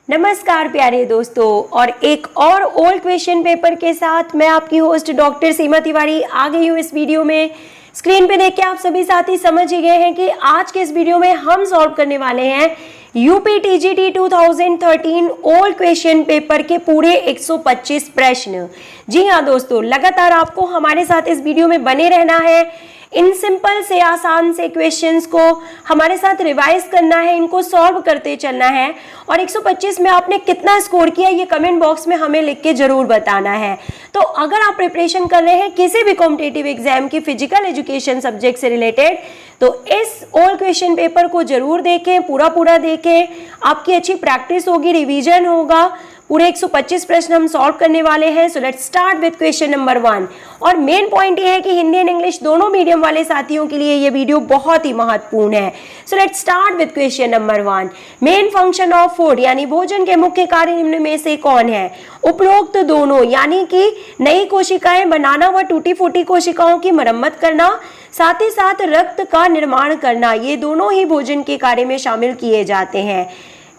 नमस्कार प्यारे दोस्तों, और एक और ओल्ड क्वेश्चन पेपर के साथ मैं आपकी होस्ट डॉक्टर सीमा तिवारी आ गई हूँ इस वीडियो में। स्क्रीन पे देख के आप सभी साथी समझ ही गए हैं कि आज के इस वीडियो में हम सॉल्व करने वाले हैं UP TGT 2013 old question paper के पूरे 125 प्रश्न। जी हाँ दोस्तों, लगातार आपको हमारे साथ इस वीडियो में बने रहना है। इन सिंपल से आसान से क्वेश्चंस को हमारे साथ रिवाइज करना है, इनको सॉल्व करते चलना है। और 125 में आपने कितना स्कोर किया ये कमेंट बॉक्स में हमें लिख के जरूर बताना है। तो अगर आप प्रिपरेशन कर रहे हैं किसी भी कॉम्पिटिटिव एग्जाम की फिजिकल एजुकेशन सब्जेक्ट से रिलेटेड, तो इस ओल्ड क्वेश्चन पेपर को जरूर देखें, पूरा देखें। आपकी अच्छी प्रैक्टिस होगी, रिवीजन होगा। पूरे 125 प्रश्न हम सॉल्व करने वाले हैं। So let's start with question number 1। और मेन पॉइंट ये है कि हिंदी एंड इंग्लिश दोनों मीडियम वाले साथियों के लिए ये वीडियो बहुत ही महत्वपूर्ण है। So let's start with question number 1। Main function of food यानी भोजन के मुख्य कार्य निम्न में से कौन है? उपरोक्त दोनों यानी कि नई कोशिकाएं बनाना व टूटी फूटी कोशिकाओं की मरम्मत करना, साथ ही साथ रक्त का निर्माण करना, ये दोनों ही भोजन के कार्य में शामिल किए जाते हैं।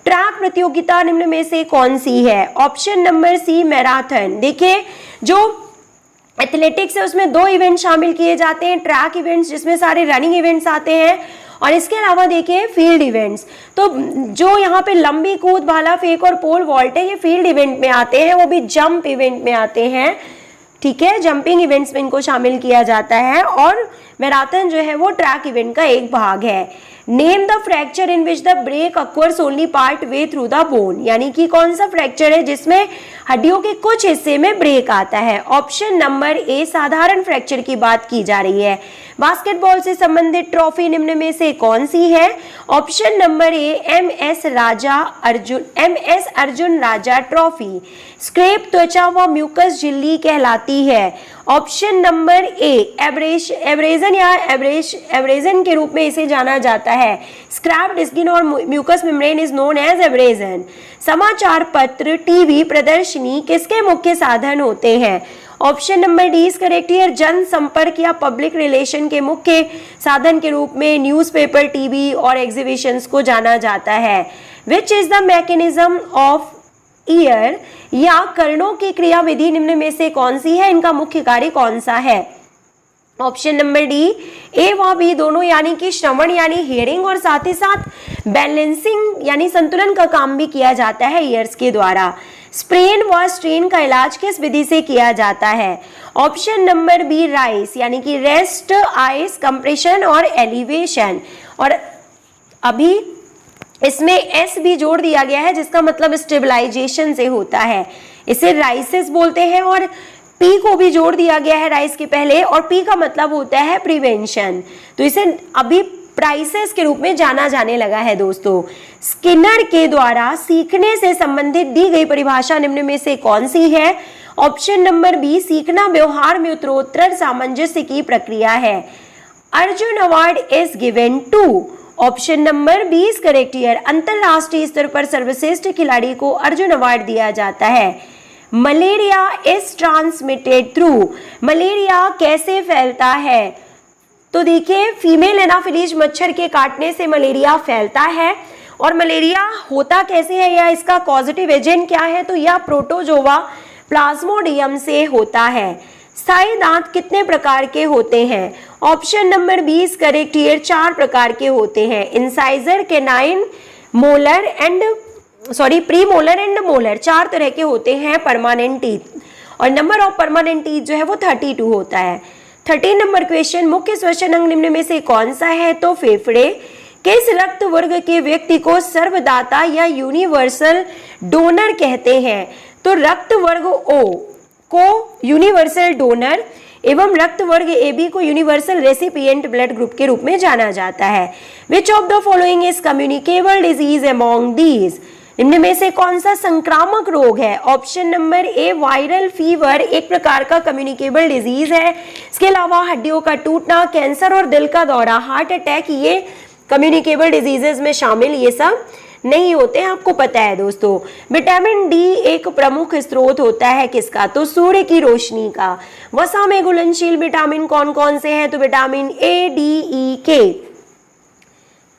ट्रैक प्रतियोगिता निम्न में से कौन सी है? Option number C marathon. देखिए, जो एथलेटिक्स है उसमें दो इवेंट शामिल किए जाते हैं, ट्रैक इवेंट्स जिसमें सारे रनिंग इवेंट्स आते हैं, और इसके अलावा देखिए फील्ड इवेंट्स। तो जो यहाँ पे लंबी कूद, भाला फेंक और पोल वॉल्ट है, ये फील्ड इवेंट में आते हैं, वो भी जंप इवेंट में आते हैं। ठीक है, जंपिंग इवेंट्स में इनको शामिल किया जाता है। और मैराथन जो है वो ट्रैक इवेंट का एक भाग है। Name the fracture in which the break occurs only part way through the bone, यानी कि कौन सा फ्रैक्चर है जिसमें हड्डियों के कुछ हिस्से में ब्रेक आता है? ऑप्शन नंबर ए साधारण फ्रैक्चर की बात की जा रही है। बास्केटबॉल से संबंधित ट्रॉफी निम्न में से कौन सी है? Option number A M S. Arjun Raja trophy. Scrape त्वचा व म्यूकस झिल्ली कहलाती है। ऑप्शन नंबर ए एब्रेजन या एब्रेजन के रूप में इसे जाना जाता है। स्क्रैप्ड स्किन और mucus membrane is known as abrasion. समाचार पत्र, टीवी प्रदर्शनी किसके मुख्य साधन होते हैं? Option number D is correct here. जनसंपर्क या पब्लिक रिलेशन के मुख्य साधन के रूप में न्यूज़पेपर, टीवी और एग्जीबिशंस को जाना जाता है। Which is the mechanism of year या कर्णों की क्रियाविधि निम्न में से कौन सी है? इनका मुख्य कार्य कौन सा है? ऑप्शन नंबर डी ए व बी दोनों, यानी कि श्रवण यानी हियरिंग और साथ ही साथ बैलेंसिंग यानी संतुलन का काम भी किया जाता है ईयर्स के द्वारा। स्प्रेन व स्ट्रेन का इलाज किस विधि से किया जाता है? ऑप्शन नंबर बी राइस यानी कि रेस्ट, आइस कंप्रेशन और एलिवेशन। और अभी इसमें एस भी जोड़ दिया गया है जिसका मतलब स्टेबलाइजेशन से होता है, इसे राइसेस बोलते हैं। और पी को भी जोड़ दिया गया है राइस के पहले, और पी का मतलब होता है प्रिवेंशन, तो इसे अभी प्राइसेस के रूप में जाना जाने लगा है दोस्तों। स्किनर के द्वारा सीखने से संबंधित दी गई परिभाषा निम्न में से कौन सी है? ऑप्शन नंबर बी सीखना व्यवहार में उत्तरोत्तर सामंजस्य की प्रक्रिया है। Arjun award is given to. Option number B is correct here. अंतरराष्ट्रीय स्तर पर सर्वश्रेष्ठ खिलाड़ी को अर्जुन अवार्ड दिया जाता है। Malaria is transmitted through. Malaria कैसे फैलता है? तो देखिए, फीमेल एनाफिलीज मच्छर के काटने से मलेरिया फैलता है। और मलेरिया होता कैसे है या इसका कॉजेटिव एजेंट क्या है? तो यह प्रोटोजोआ प्लाज्मोडियम से होता है। स्थायी दांत कितने प्रकार के होते हैं? Option number B is correct here. 4 प्रकार के होते हैं। Incisor, canine, molar and premolar and molar, 4 तरह के होते हैं परमानेंट टीथ। और नंबर ऑफ परमानेंट टीथ जो है वो 32 होता है। 13 नंबर क्वेश्चन, मुख्य श्वसन अंग निम्न में से कौन सा है? तो फेफड़े। किस रक्त वर्ग के व्यक्ति को सर्वदाता या यूनिवर्सल डोनर कहते हैं? तो रक्त वर्ग ओ को यूनिवर्सल डोनर एवं रक्त वर्ग AB को यूनिवर्सल रेसिपिएंट ब्लड ग्रुप के रूप में जाना जाता है। Which of the following is communicable disease among these? इनमें में से कौन सा संक्रामक रोग है? ऑप्शन नंबर ए वायरल फीवर एक प्रकार का कम्युनिकेबल डिजीज है। इसके अलावा हड्डियों का टूटना, कैंसर और दिल का दौरा, हार्ट अटैक, ये कम्युनिकेबल डिजीजेस में शामिल ये सब नहीं होते हैं, आपको पता है दोस्तों। विटामिन डी एक प्रमुख स्रोत होता है किसका? तो सूर्य की रोशनी का। वसा में घुलनशील विटामिन कौन कौन से हैं? तो विटामिन ए, डी, ई, के।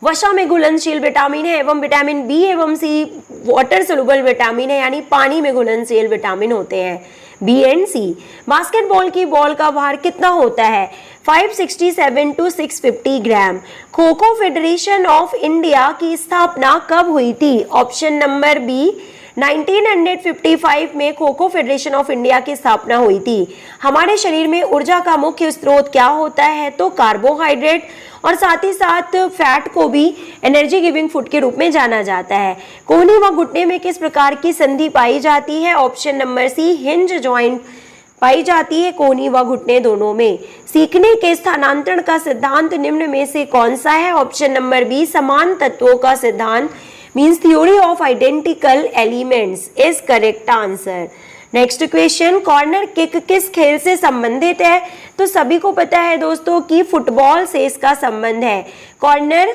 वसा में घुलनशील विटामिन है एवं विटामिन बी एवं सी वाटर सोल्यूबल विटामिन है, यानी पानी में घुलनशील विटामिन होते हैं, बी एंड सी। बास्केटबॉल की बॉल का भार कितना होता है? 567 to 650 gram. Kho kho federation of India की स्थापना कब हुई थी? ऑप्शन नंबर बी 1955 में kho kho federation of India की स्थापना हुई थी। हमारे शरीर में ऊर्जा का मुख्य स्रोत क्या होता है? तो कार्बोहाइड्रेट, और साथ ही साथ फैट को भी एनर्जी गिविंग फूड के रूप में जाना जाता है। कोहनी व घुटने में किस प्रकार की संधि पाई जाती है? Option number C hinge joint पाई जाती है कोहनी व घुटने दोनों में। सीखने के स्थानांतरण का सिद्धांत निम्न में से कौन सा है? ऑप्शन नंबर बी समान तत्वों का सिद्धांत, means theory of identical elements is correct answer. Next question, corner kick किस खेल से संबंधित है? तो सभी को पता है दोस्तों कि फुटबॉल से इसका संबंध है। कॉर्नर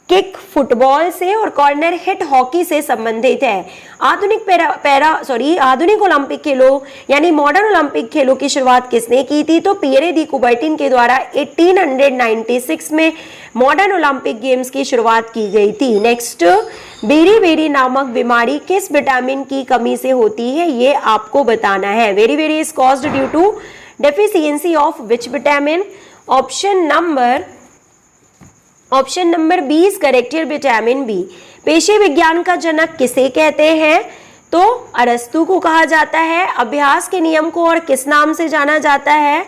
किक फुटबॉल से और कॉर्नर हिट हॉकी से संबंधित है। आधुनिक ओलंपिक खेलों यानी मॉडर्न ओलंपिक खेलों की शुरुआत किसने की थी? तो पियरे दी कुबर्टिन के द्वारा 1896 में मॉडर्न ओलंपिक गेम्स की शुरुआत की गई थी। नेक्स्ट, बेरी नामक बीमारी किस विटामिन की कमी से होती है? ये आपको बताना है। Beri is caused due to deficiency of which vitamin? Option number B is correct, vitamin B. पेशी विज्ञान का जनक किसे कहते हैं? तो अरस्तु को कहा जाता है। अभ्यास के नियम को और किस नाम से जाना जाता है?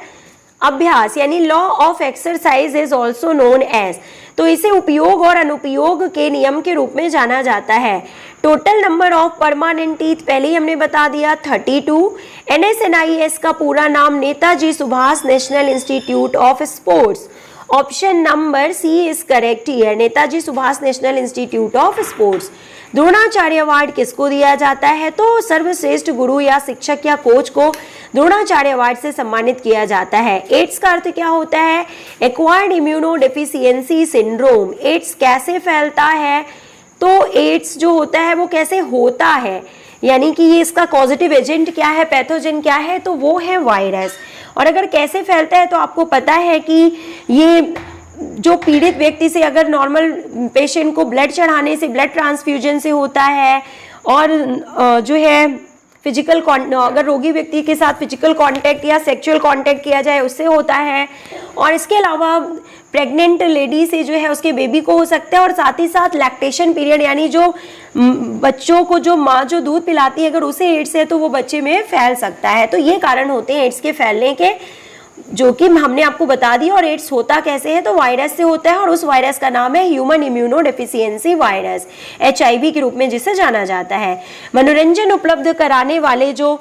अभ्यास यानी law of exercise is also known as, तो इसे उपयोग और अनुपयोग के नियम के रूप में जाना जाता है। Total number of permanent teeth पहले ही हमने बता दिया 32। NSNIS का पूरा नाम Netaji Subhash national institute of sports. Option number C is correct here, Netaji Subhash national institute of sports. Dronacharya award किसको दिया जाता है? तो सर्वश्रेष्ठ गुरु या शिक्षक या कोच को द्रोणाचार्य अवार्ड से सम्मानित किया जाता है। एड्स का अर्थ क्या होता है? Acquired immunodeficiency syndrome. AIDS कैसे फैलता है? तो एड्स जो होता है वो कैसे होता है, यानी कि ये इसका कॉजेटिव एजेंट क्या है, पैथोजन क्या है? तो वो है वायरस। और अगर कैसे फैलता है तो आपको पता है कि ये जो पीड़ित व्यक्ति से, अगर नॉर्मल पेशेंट को ब्लड चढ़ाने से, ब्लड ट्रांसफ्यूजन से होता है, और जो है फिजिकल अगर रोगी व्यक्ति के साथ फिजिकल कांटेक्ट या सेक्सुअल कांटेक्ट किया जाए उससे होता है, और इसके अलावा प्रेग्नेंट लेडी से जो है उसके बेबी को हो सकता है, और साथ ही साथ लैक्टेशन पीरियड यानी जो बच्चों को जो माँ जो दूध पिलाती है अगर उसे एड्स है तो वो बच्चे में फैल सकता है। तो ये कारण होते हैं एड्स के फैलने के, जो कि हमने आपको बता दिया। और एड्स होता कैसे है? तो वायरस से होता है, और उस वायरस का नाम है human immuno deficiency virus, HIV के रूप में जिसे जाना जाता है। मनोरंजन उपलब्ध कराने वाले जो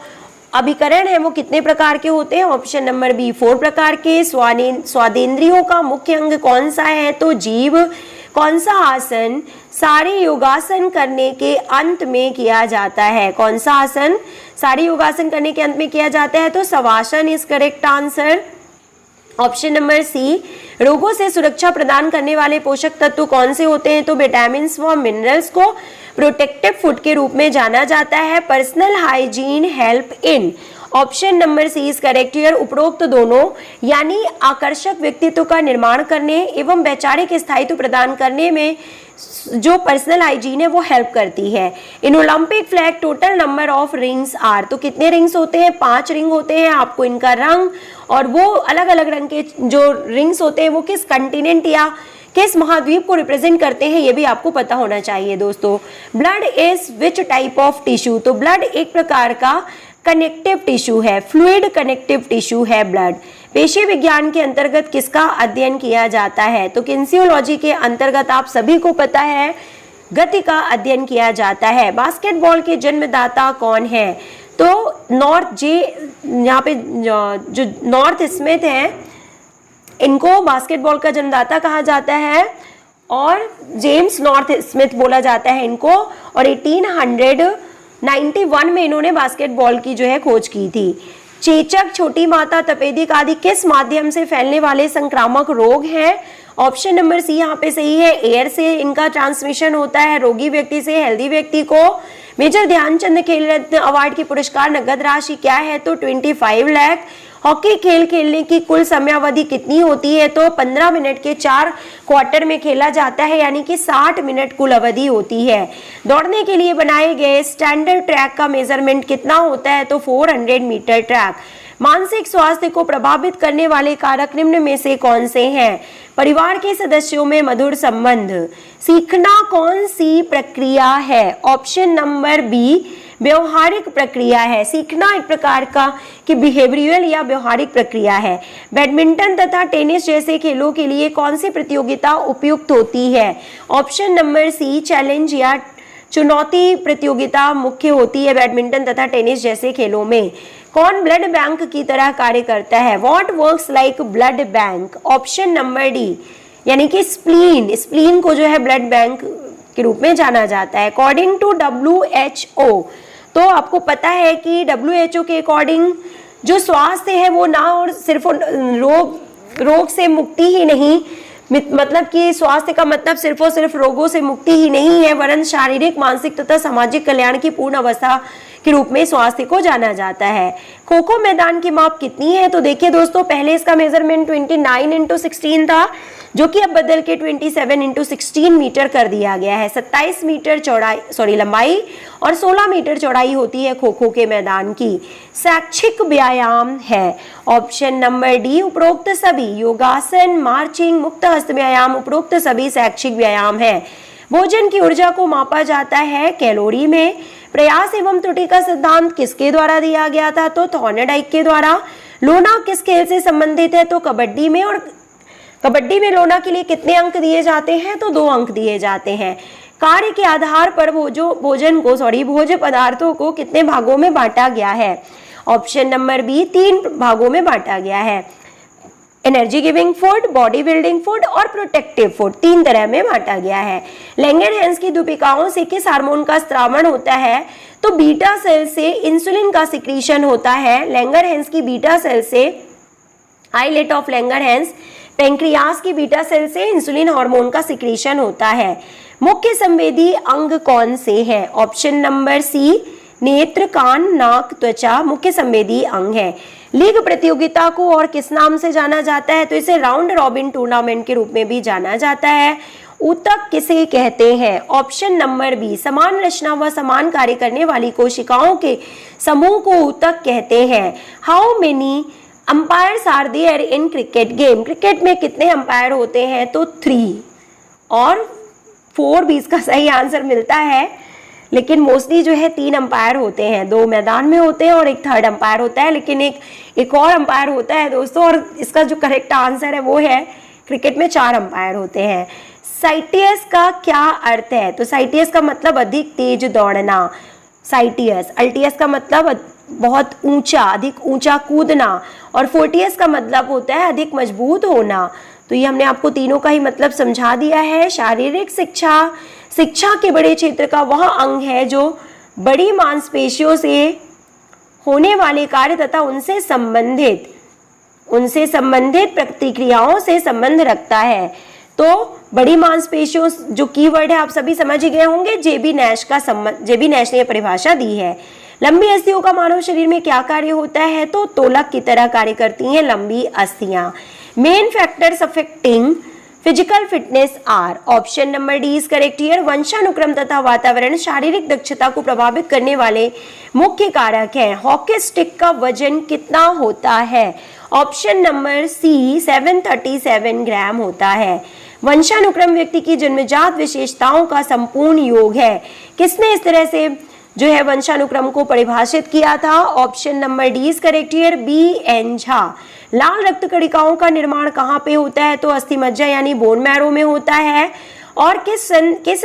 अभिकरण है वो कितने प्रकार के होते हैं? ऑप्शन नंबर बी 4 प्रकार के। स्वादेंद्रियों का मुख्य अंग कौन सा है? तो जीभ। कौन सा आसन सारे योगासन करने के अंत में किया जाता है? कौन सा आसन सारे योगासन करने के अंत में किया जाता है? तो shavasana is correct answer. Option number C, रोगों से सुरक्षा प्रदान करने वाले पोषक तत्व कौन से होते हैं? तो विटामिन व मिनरल्स को प्रोटेक्टिव फूड के रूप में जाना जाता है। Personal hygiene help in, option number C is correct here. उपरोक्त दोनों यानी आकर्षक व्यक्तित्व का निर्माण करने एवं वैचारिक स्थायित्व प्रदान करने में जो पर्सनल हाइजीन है वो हेल्प करती है। In Olympic flag total number of rings are, तो कितने रिंग्स होते हैं? 5 रिंग होते हैं। आपको इनका रंग और वो अलग अलग रंग के जो रिंग्स होते हैं वो किस कंटिनेंट या किस महाद्वीप को रिप्रेजेंट करते हैं ये भी आपको पता होना चाहिए दोस्तों। Blood is which type of tissue, तो ब्लड एक प्रकार का कनेक्टिव टिश्यू है, फ्लूइड कनेक्टिव टिश्यू है ब्लड। पेशी विज्ञान के अंतर्गत किसका अध्ययन किया जाता है? तो किन्सियोलॉजी के अंतर्गत आप सभी को पता है गति का अध्ययन किया जाता है। बास्केटबॉल के जन्मदाता कौन है? तो यहाँ पे जो नॉर्थ स्मिथ हैं इनको बास्केटबॉल का जन्मदाता कहा जाता है, और जेम्स नॉर्थ स्मिथ बोला जाता है इनको, और 1891 में इन्होंने बास्केटबॉल की जो है खोज की थी। चेचक, छोटी माता, तपेदिक आदि किस माध्यम से फैलने वाले संक्रामक रोग हैं? ऑप्शन नंबर सी यहाँ पे सही है, एयर से इनका ट्रांसमिशन होता है, रोगी व्यक्ति से हेल्दी व्यक्ति को। मेजर ध्यानचंद खेल रत्न अवार्ड की पुरस्कार नगद राशि क्या है? तो 25 लाख। हॉकी खेल खेलने की कुल समयावधि कितनी होती है? तो 15 मिनट के 4 क्वार्टर में खेला जाता है, यानी कि 60 मिनट कुल अवधि होती है। दौड़ने के लिए बनाए गए स्टैंडर्ड ट्रैक का मेजरमेंट कितना होता है? तो 400 मीटर ट्रैक। मानसिक स्वास्थ्य को प्रभावित करने वाले कारक निम्न में से कौन से हैं? परिवार के सदस्यों में मधुर संबंध। सीखना कौन सी प्रक्रिया है? ऑप्शन नंबर बी व्यवहारिक प्रक्रिया है। सीखना एक प्रकार का कि बिहेवियरल या व्यवहारिक प्रक्रिया है। बैडमिंटन तथा टेनिस जैसे खेलों के लिए कौन सी प्रतियोगिता उपयुक्त होती है? ऑप्शन नंबर सी चैलेंज या चुनौती प्रतियोगिता मुख्य होती है बैडमिंटन तथा टेनिस जैसे खेलों में। कौन ब्लड बैंक की तरह कार्य करता है? What works like blood bank? Option number D यानी कि स्प्लीन को जो है ब्लड बैंक के रूप में जाना जाता है। अकॉर्डिंग टू WHO, तो आपको पता है कि WHO के अकॉर्डिंग जो स्वास्थ्य है वो ना और सिर्फ रोग से मुक्ति ही नहीं, मतलब कि स्वास्थ्य का मतलब सिर्फ और सिर्फ रोगों से मुक्ति ही नहीं है, वरन शारीरिक, मानसिक तथा सामाजिक कल्याण की पूर्ण अवस्था के रूप में स्वास्थ्य को जाना जाता है। खो खो मैदान की माप कितनी है? तो देखिए दोस्तों, पहले इसका मेजरमेंट 29x16 था, जो कि अब बदल के 27x16 मीटर कर दिया गया है। 27 मीटर लंबाई और 16 मीटर चौड़ाई होती है खो खो के मैदान की। शैक्षिक व्यायाम है। ऑप्शन नंबर डी उपरोक्त सभी। योगासन, मार्चिंग, मुक्त हस्त व्यायाम उपरोक्त सभी शैक्षिक व्यायाम है। भोजन की ऊर्जा को मापा जाता है कैलोरी में। प्रयास एवं त्रुटि का सिद्धांत किसके द्वारा दिया गया था? तो थॉर्नडाइक के द्वारा। लोना किस खेल से संबंधित है? तो कबड्डी में। और कबड्डी में लोना के लिए कितने अंक दिए जाते हैं? तो 2 अंक दिए जाते हैं। कार्य के आधार पर भोज्य पदार्थों को कितने भागों में बांटा गया है? ऑप्शन नंबर बी 3 भागों में बांटा गया है। Energy giving food, body building food और प्रोटेक्टिव फूड, 3 तरह में बांटा गया है। लैंगरहैंस की दूपिकाओं से किस हार्मोन का स्रावण होता है? तो बीटा सेल से इंसुलिन का सिक्रीशन होता है। लैंगरहैंस की बीटा सेल से, आइलेट ऑफ लैंगरहैंस, पैंक्रियास की बीटा सेल से इंसुलिन हार्मोन का सिक्रीशन होता है। मुख्य संवेदी अंग कौन से हैं? ऑप्शन नंबर सी नेत्र, कान, नाक, त्वचा मुख्य संवेदी अंग है। लीग प्रतियोगिता को और किस नाम से जाना जाता है? तो इसे राउंड रॉबिन टूर्नामेंट के रूप में भी जाना जाता है। ऊतक किसे कहते हैं? ऑप्शन नंबर बी समान रचना व समान कार्य करने वाली कोशिकाओं के समूह को ऊतक कहते हैं। How many umpires are there in cricket game? Cricket में कितने अंपायर होते हैं? तो 3 और 4 भी इसका सही आंसर मिलता है, लेकिन मोस्टली जो है 3 अंपायर होते हैं। 2 मैदान में होते हैं और एक थर्ड अंपायर होता है, लेकिन एक और अंपायर होता है दोस्तों, और इसका जो करेक्ट आंसर है वो है क्रिकेट में 4 अंपायर होते हैं। साइटियस का क्या अर्थ है? तो साइटियस का मतलब अधिक तेज दौड़ना। साइटियस। अल्टियस का मतलब बहुत ऊंचा, अधिक ऊंचा कूदना, और फोर्टियस का मतलब होता है अधिक मजबूत होना। तो ये हमने आपको तीनों का ही मतलब समझा दिया है। शारीरिक शिक्षा के बड़े क्षेत्र का वह अंग है जो बड़ी मांसपेशियों से होने वाले कार्य तथा उनसे संबंधित प्रतिक्रियाओं से संबंध रखता है। तो बड़ी मांसपेशियों, जो कीवर्ड है आप सभी समझ ही गए होंगे, जेबी नैश ने परिभाषा दी है। लंबी अस्थियों का मानव शरीर में क्या कार्य होता है? तो तोलक की तरह कार्य करती हैं लंबी अस्थियां। Main factors affecting physical fitness are. Option number D is correct here. वंशानुक्रम तथा वातावरण शारीरिक दक्षता को प्रभावित करने वाले मुख्य कारक हैं। हॉकी स्टिक का वजन कितना होता है? ऑप्शन नंबर सी 737 ग्राम होता है। वंशानुक्रम व्यक्ति की जन्मजात विशेषताओं का संपूर्ण योग है। किसने इस तरह से जो है वंशानुक्रम को परिभाषित किया था? Option number D is correct here, B.N. Jha. लाल रक्त कणिकाओं का निर्माण कहाँ पे होता है? तो अस्थि मज्जा यानी बोन मैरो में होता है। और किस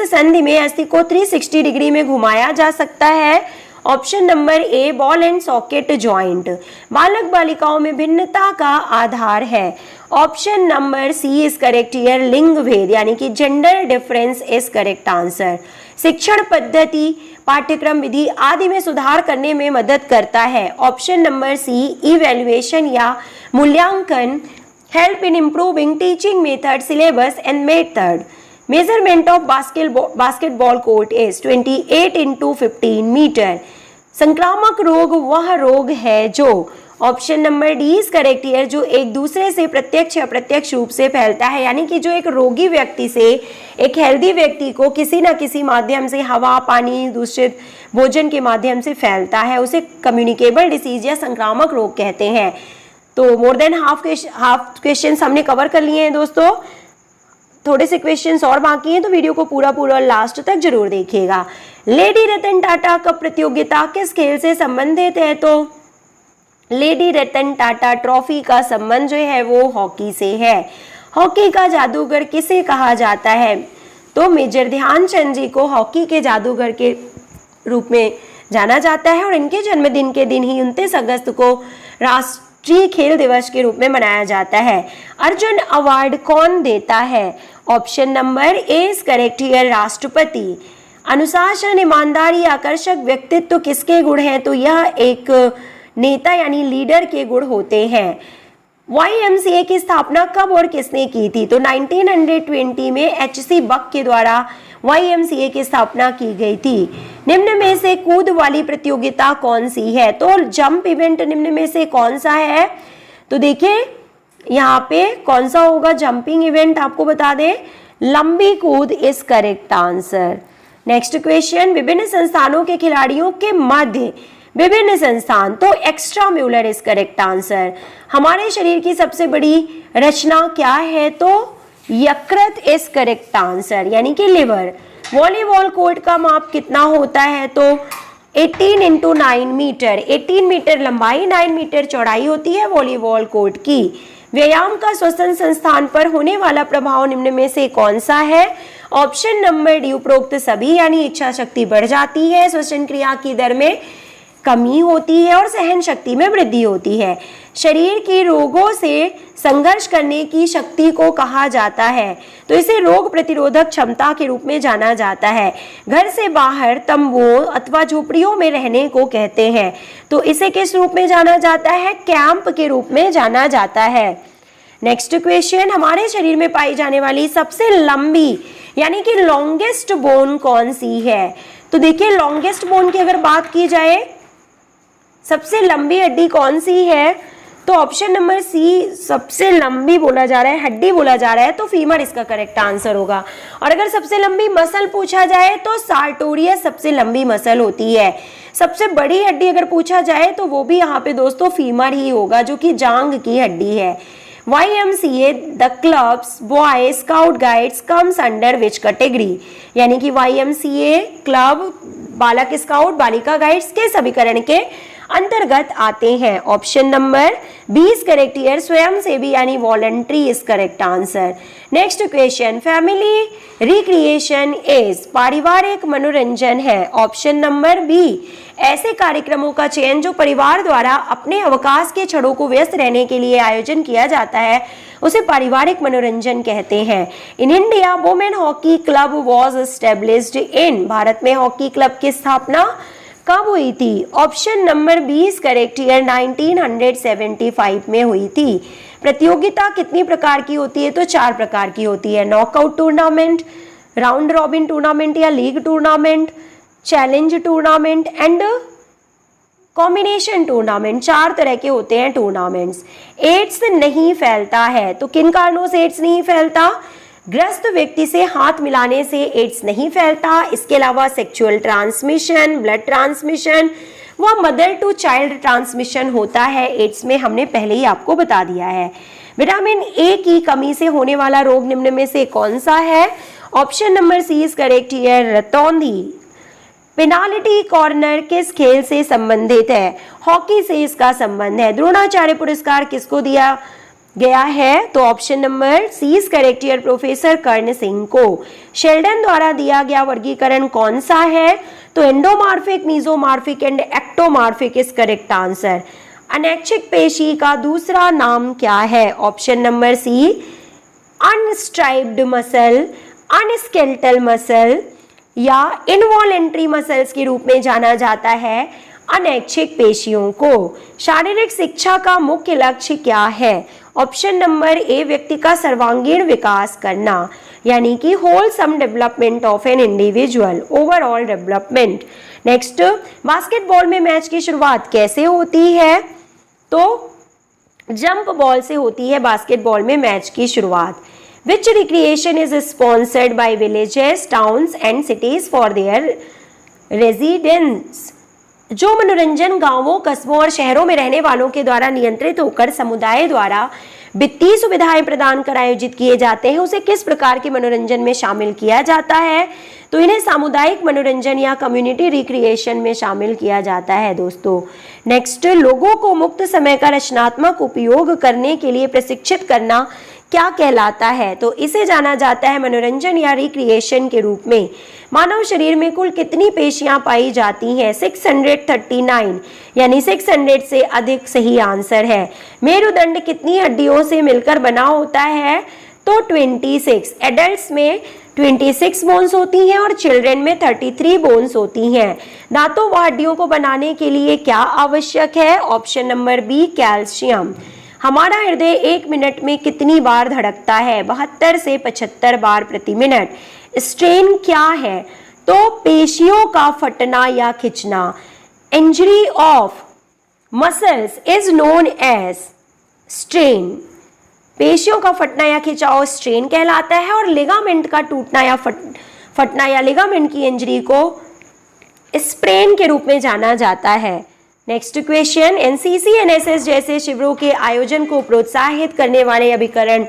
संधि में अस्थि को 360 डिग्री में घुमाया जा सकता है? Option number A ball and socket joint. बालक बालिकाओं में भिन्नता का आधार है। Option number C is correct here, लिंग भेद यानी कि gender difference is correct answer. शिक्षण पद्धति, पाठ्यक्रम, विधि आदि में सुधार करने में मदद करता है। ऑप्शन नंबर सी इवैल्यूएशन या मूल्यांकन, help in improving teaching method, syllabus and method. Measurement of basketball court is 28 × 15 metre. संक्रामक रोग वह रोग है जो, option number D is correct here, जो एक दूसरे से प्रत्यक्ष या अप्रत्यक्ष रूप से फैलता है, यानी कि जो एक रोगी व्यक्ति से एक हेल्दी व्यक्ति को किसी न किसी माध्यम से, हवा, पानी, दूषित भोजन के माध्यम से फैलता है, उसे कम्युनिकेबल डिसीज या संक्रामक रोग कहते हैं। तो मोर देन हाफ क्वेश्चन हमने कवर कर लिए हैं दोस्तों। थोड़े से क्वेश्चंस और बाकी हैं, तो वीडियो को पूरा लास्ट तक जरूर देखिएगा। लेडी रतन टाटा कप प्रतियोगिता किस खेल से संबंधित है? तो लेडी रतन टाटा ट्रॉफी का संबंध जो है वो हॉकी से है। हॉकी का जादूगर किसे कहा जाता है? तो मेजर ध्यानचंद जी को हॉकी के जादूगर के रूप में जाना जाता है और इनके जन्मदिन के दिन ही 29 अगस्त को राष्ट्रीय खेल दिवस के रूप में मनाया जाता है। अर्जुन अवार्ड कौन देता है? Option number A is correct here, राष्ट्रपति। अनुशासन, ईमानदारी, आकर्षक व्यक्तित्व किसके गुण हैं? तो यह एक नेता यानी लीडर के गुण होते हैं। YMCA की स्थापना कब और किसने की थी? तो 1920 में HC बक के द्वारा YMCA की स्थापना की गई थी। निम्न में से कूद वाली प्रतियोगिता कौन सी है? तो जंप इवेंट निम्न में से कौन सा है? तो देखिए यहाँ पे कौन सा होगा जंपिंग इवेंट, आपको बता दें लंबी कूद is correct answer. Next question, विभिन्न संस्थानों के खिलाड़ियों के मध्य विभिन्न संस्थान, तो extramural is correct answer. हमारे शरीर की सबसे बड़ी रचना क्या है? तो यकृत इज करेक्ट आंसर, यानी कि लिवर। वॉलीबॉल कोर्ट का माप कितना होता है? तो 18 × 9 मीटर। 18 मीटर लंबाई, 9 मीटर चौड़ाई होती है वॉलीबॉल कोर्ट की। व्यायाम का श्वसन संस्थान पर होने वाला प्रभाव निम्न में से कौन सा है? ऑप्शन नंबर डी उपरोक्त सभी, यानी इच्छा शक्ति बढ़ जाती है, श्वसन क्रिया की दर में कमी होती है और सहन शक्ति में वृद्धि होती है। शरीर की रोगों से संघर्ष करने की शक्ति को कहा जाता है, तो इसे रोग प्रतिरोधक क्षमता के रूप में जाना जाता है। घर से बाहर तंबुओं अथवा झोपड़ियों में रहने को कहते हैं, तो इसे किस रूप में जाना जाता है? कैंप के रूप में जाना जाता है। नेक्स्ट क्वेश्चन, हमारे शरीर में पाई जाने वाली सबसे लंबी यानी कि लॉन्गेस्ट बोन कौन सी है? तो देखिए लॉन्गेस्ट बोन की अगर बात की जाए, सबसे लंबी हड्डी कौन सी है? तो ऑप्शन नंबर सी सबसे लंबी बोला जा रहा है, हड्डी बोला जा रहा है, तो फीमर इसका करेक्ट आंसर होगा। और अगर सबसे लंबी मसल पूछा जाए तो सार्टोरियस सबसे लंबी मसल होती है। सबसे बड़ी हड्डी अगर पूछा जाए तो वो भी यहाँ पे दोस्तों फीमर ही होगा, जो कि जांग की हड्डी है। YMCA the clubs boy scout guides comes under which category? यानी कि YMCA क्लब बालक स्काउट बालिका गाइड्स के समीकरण के अंतर्गत आते हैं। Option number B is correct here, स्वयं सेवी यानी voluntary is correct answer. Next question, family recreation is पारिवारिक मनोरंजन है। ऑप्शन नंबर बी, ऐसे कार्यक्रमों का चयन जो परिवार द्वारा अपने अवकाश के क्षणों को व्यस्त रहने के लिए आयोजन किया जाता है, उसे पारिवारिक मनोरंजन कहते हैं। In India women hockey club was established in, भारत में हॉकी क्लब की स्थापना कब हुई थी? Option number B is correct here, 1975 में हुई थी। प्रतियोगिता कितनी प्रकार की होती है? तो 4 प्रकार की होती है। Knockout tournament, round robin tournament या league tournament, challenge tournament and combination tournament. 4 तरह के होते हैं टूर्नामेंट्स। एड्स नहीं फैलता है, तो किन कारणों से एड्स नहीं फैलता? ग्रस्त व्यक्ति से हाथ मिलाने से एड्स नहीं फैलता। इसके अलावा सेक्सुअल ट्रांसमिशन, ब्लड ट्रांसमिशन व मदर टू चाइल्ड ट्रांसमिशन होता है एड्स में, हमने पहले ही आपको बता दिया है। विटामिन ए की कमी से होने वाला रोग निम्न में से कौन सा है? Option number C is correct here, रतौंधी। पेनाल्टी कॉर्नर किस खेल से संबंधित है? हॉकी से इसका संबंध है। द्रोणाचार्य पुरस्कार किसको दिया गया है? तो option number C is correct here, professor Karan Singh को। शेल्डन द्वारा दिया गया वर्गीकरण कौन सा है? तो endomorphic, mesomorphic and ectomorphic is correct answer. अनैच्छिक पेशी का दूसरा नाम क्या है? Option number C unstriped muscle, unskeletal muscle या इनवॉलेंट्री मसल्स के रूप में जाना जाता है अनैच्छिक पेशियों को। शारीरिक शिक्षा का मुख्य लक्ष्य क्या है? ऑप्शन नंबर ए, व्यक्ति का सर्वांगीण विकास करना, यानी कि wholesome development of an individual, overall development. Next, basketball में मैच की शुरुआत कैसे होती है? तो जंप बॉल से होती है बास्केटबॉल में मैच की शुरुआत। Which recreation is sponsored by villages, towns and cities for their residents. जो मनोरंजन गांवों, कस्बों और शहरों में रहने वालों के द्वारा नियंत्रित होकर समुदाय द्वारा वित्तीय सुविधाएं प्रदान कर आयोजित किए जाते हैं, उसे किस प्रकार के मनोरंजन में शामिल किया जाता है? तो इन्हें सामुदायिक मनोरंजन या कम्युनिटी रिक्रिएशन में शामिल किया जाता है दोस्तों। नेक्स्ट, लोगों को मुक्त समय का रचनात्मक उपयोग करने के लिए प्रशिक्षित करना क्या कहलाता है? तो इसे जाना जाता है मनोरंजन या रिक्रिएशन के रूप में। मानव शरीर में कुल कितनी पेशियां पाई जाती हैं? 639, यानी 600 से अधिक सही आंसर है। मेरुदंड कितनी हड्डियों से मिलकर बना होता है? तो 26। एडल्ट्स में 26 बोन्स होती हैं और चिल्ड्रन में 33 बोन्स होती हैं। दांतों व हड्डियों को बनाने के लिए क्या आवश्यक है? Option number B, calcium. हमारा हृदय 1 मिनट में कितनी बार धड़कता है? 72 से 75 बार प्रति मिनट। स्ट्रेन क्या है? तो पेशियों का फटना या खिंचना। Injury of muscles is known as strain. पेशियों का फटना या खिंचाव स्ट्रेन कहलाता है और लिगामेंट का टूटना या फटना या लिगामेंट की इंजरी को स्प्रेन के रूप में जाना जाता है। नेक्स्ट क्वेश्चन, एनसीसी एनएसएस जैसे शिविरों के आयोजन को प्रोत्साहित करने वाले अभिकरण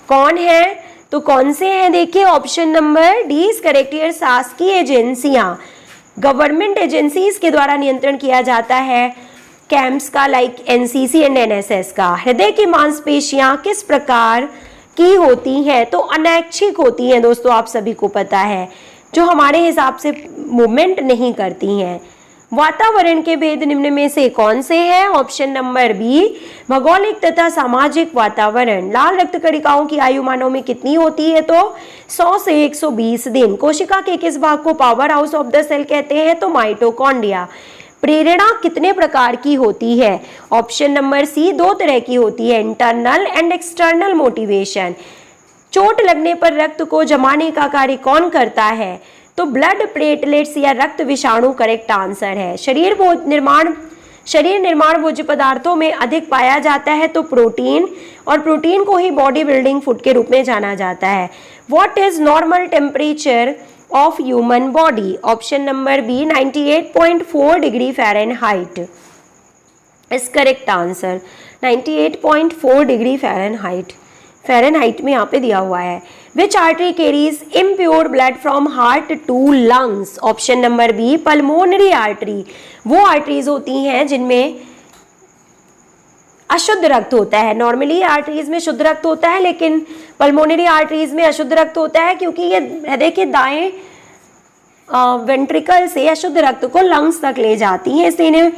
कौन है? तो कौन से हैं? देखिए option number D is correct here. शासकीय एजेंसियां, गवर्नमेंट एजेंसीज के द्वारा नियंत्रण किया जाता है कैंप्स का, लाइक एनसीसी एंड एनएसएस का। हृदय की मांसपेशियां किस प्रकार की होती हैं? तो अनैच्छिक होती हैं दोस्तों, आप सभी को पता है, जो हमारे हिसाब से मूवमेंट नहीं करती हैं। वातावरण के भेद निम्न में से कौन से हैं? ऑप्शन नंबर बी, भौगोलिक तथा सामाजिक वातावरण। लाल रक्त कणिकाओं की आयु मानव में कितनी होती है? तो 100 से 120 दिन। कोशिका के किस भाग को power house of the cell कहते हैं? तो माइटोकॉन्ड्रिया। प्रेरणा कितने प्रकार की होती है? ऑप्शन नंबर सी, 2 तरह की होती है, इंटरनल एंड एक्सटर्नल मोटिवेशन। चोट लगने पर रक्त को जमाने का कार्य कौन करता है? तो ब्लड प्लेटलेट्स या रक्त विषाणु करेक्ट आंसर है। शरीर निर्माण भोज्य पदार्थों में अधिक पाया जाता है तो प्रोटीन, और प्रोटीन को ही बॉडी बिल्डिंग फूड के रूप में जाना जाता है। What is normal temperature of human body? Option number B, 98.4 degree Fahrenheit is correct answer. 98.4 degree Fahrenheit में यहाँ पे दिया हुआ है। Which artery carries impure blood from heart to lungs? Option number B, pulmonary artery. वो arteries होती हैं जिनमें अशुद्ध रक्त होता है। नॉर्मली आर्टरीज में शुद्ध रक्त होता है, लेकिन पल्मोनरी आर्टरीज में अशुद्ध रक्त होता है, क्योंकि ये हृदय के दाएं वेंट्रिकल से अशुद्ध रक्त को लंग्स तक ले जाती हैं, इसलिए इन्हें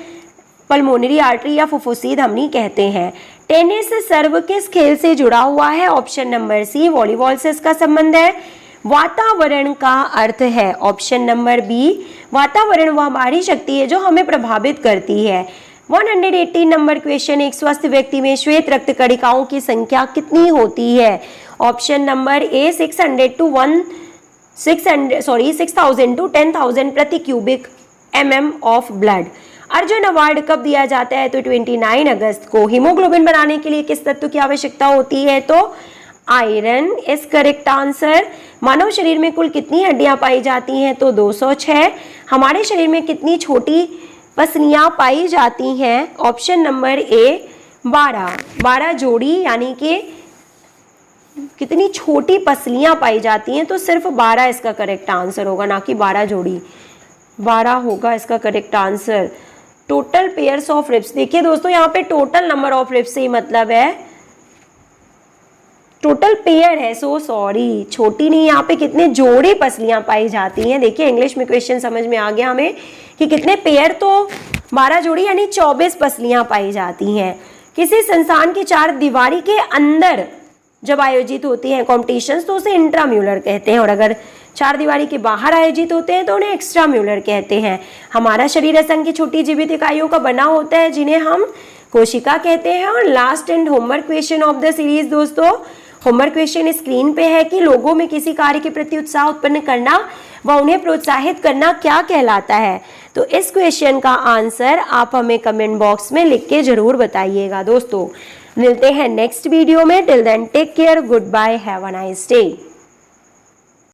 पल्मोनरी आर्टरी या फुफ्फुसी धमनी कहते हैं। टेनिस सर्व किस खेल से जुड़ा हुआ है? ऑप्शन नंबर सी, वॉलीबॉल से इसका संबंध है। वातावरण का अर्थ है, ऑप्शन नंबर बी, वातावरण वह हमारी शक्ति है जो हमें प्रभावित करती है। 118 नंबर क्वेश्चन, एक स्वस्थ व्यक्ति में श्वेत रक्त कणिकाओं की संख्या कितनी होती है? ऑप्शन नंबर ए, 600 to 10,000 प्रति cubic mm of blood. Arjun award कब दिया जाता है? तो 29 अगस्त को। हीमोग्लोबिन बनाने के लिए किस तत्व की आवश्यकता होती है? तो आयरन इज करेक्ट आंसर। मानव शरीर में कुल कितनी हड्डियां पाई जाती हैं? तो 206। हमारे शरीर में कितनी छोटी पसलियां पाई जाती हैं? ऑप्शन नंबर ए, 12 जोड़ी, यानी कि कितनी छोटी पसलियां पाई जाती हैं? तो सिर्फ 12 इसका करेक्ट आंसर होगा, ना कि 12 जोड़ी। 12 होगा इसका correct answer. Total pairs of ribs, देखिए दोस्तों यहाँ पे टोटल नंबर ऑफ रिब्स से ही मतलब है टोटल पेयर है, सो सॉरी, छोटी नहीं, यहाँ पे कितने जोड़े पसलियां पाई जाती हैं। देखिए इंग्लिश में क्वेश्चन समझ में आ गया हमें कि कितने पेयर, तो 12 जोड़ी यानी 24 पसलियां पाई जाती हैं। किसी संस्थान की 4 दीवारी के अंदर जब आयोजित होती हैं कॉम्पिटिशन्स तो उसे इंट्राम्यूलर कहते हैं, और अगर 4 दीवारी के बाहर आयोजित होते हैं तो उन्हें एक्स्ट्राम्यूलर कहते हैं। हमारा शरीर असंख्य छोटी जीवित इकाइयों का बना होता है जिन्हें हम कोशिका कहते हैं। और last and homework question of the series दोस्तों, होमवर्क क्वेश्चन स्क्रीन पे है कि लोगों में किसी कार्य के प्रति उत्साह उत्पन्न करना व उन्हें प्रोत्साहित करना क्या कहलाता है? तो इस क्वेश्चन का आंसर आप हमें कमेंट बॉक्स में लिख के जरूर बताइएगा दोस्तों। मिलते हैं नेक्स्ट वीडियो में। Till then take care, good bye, have a nice day.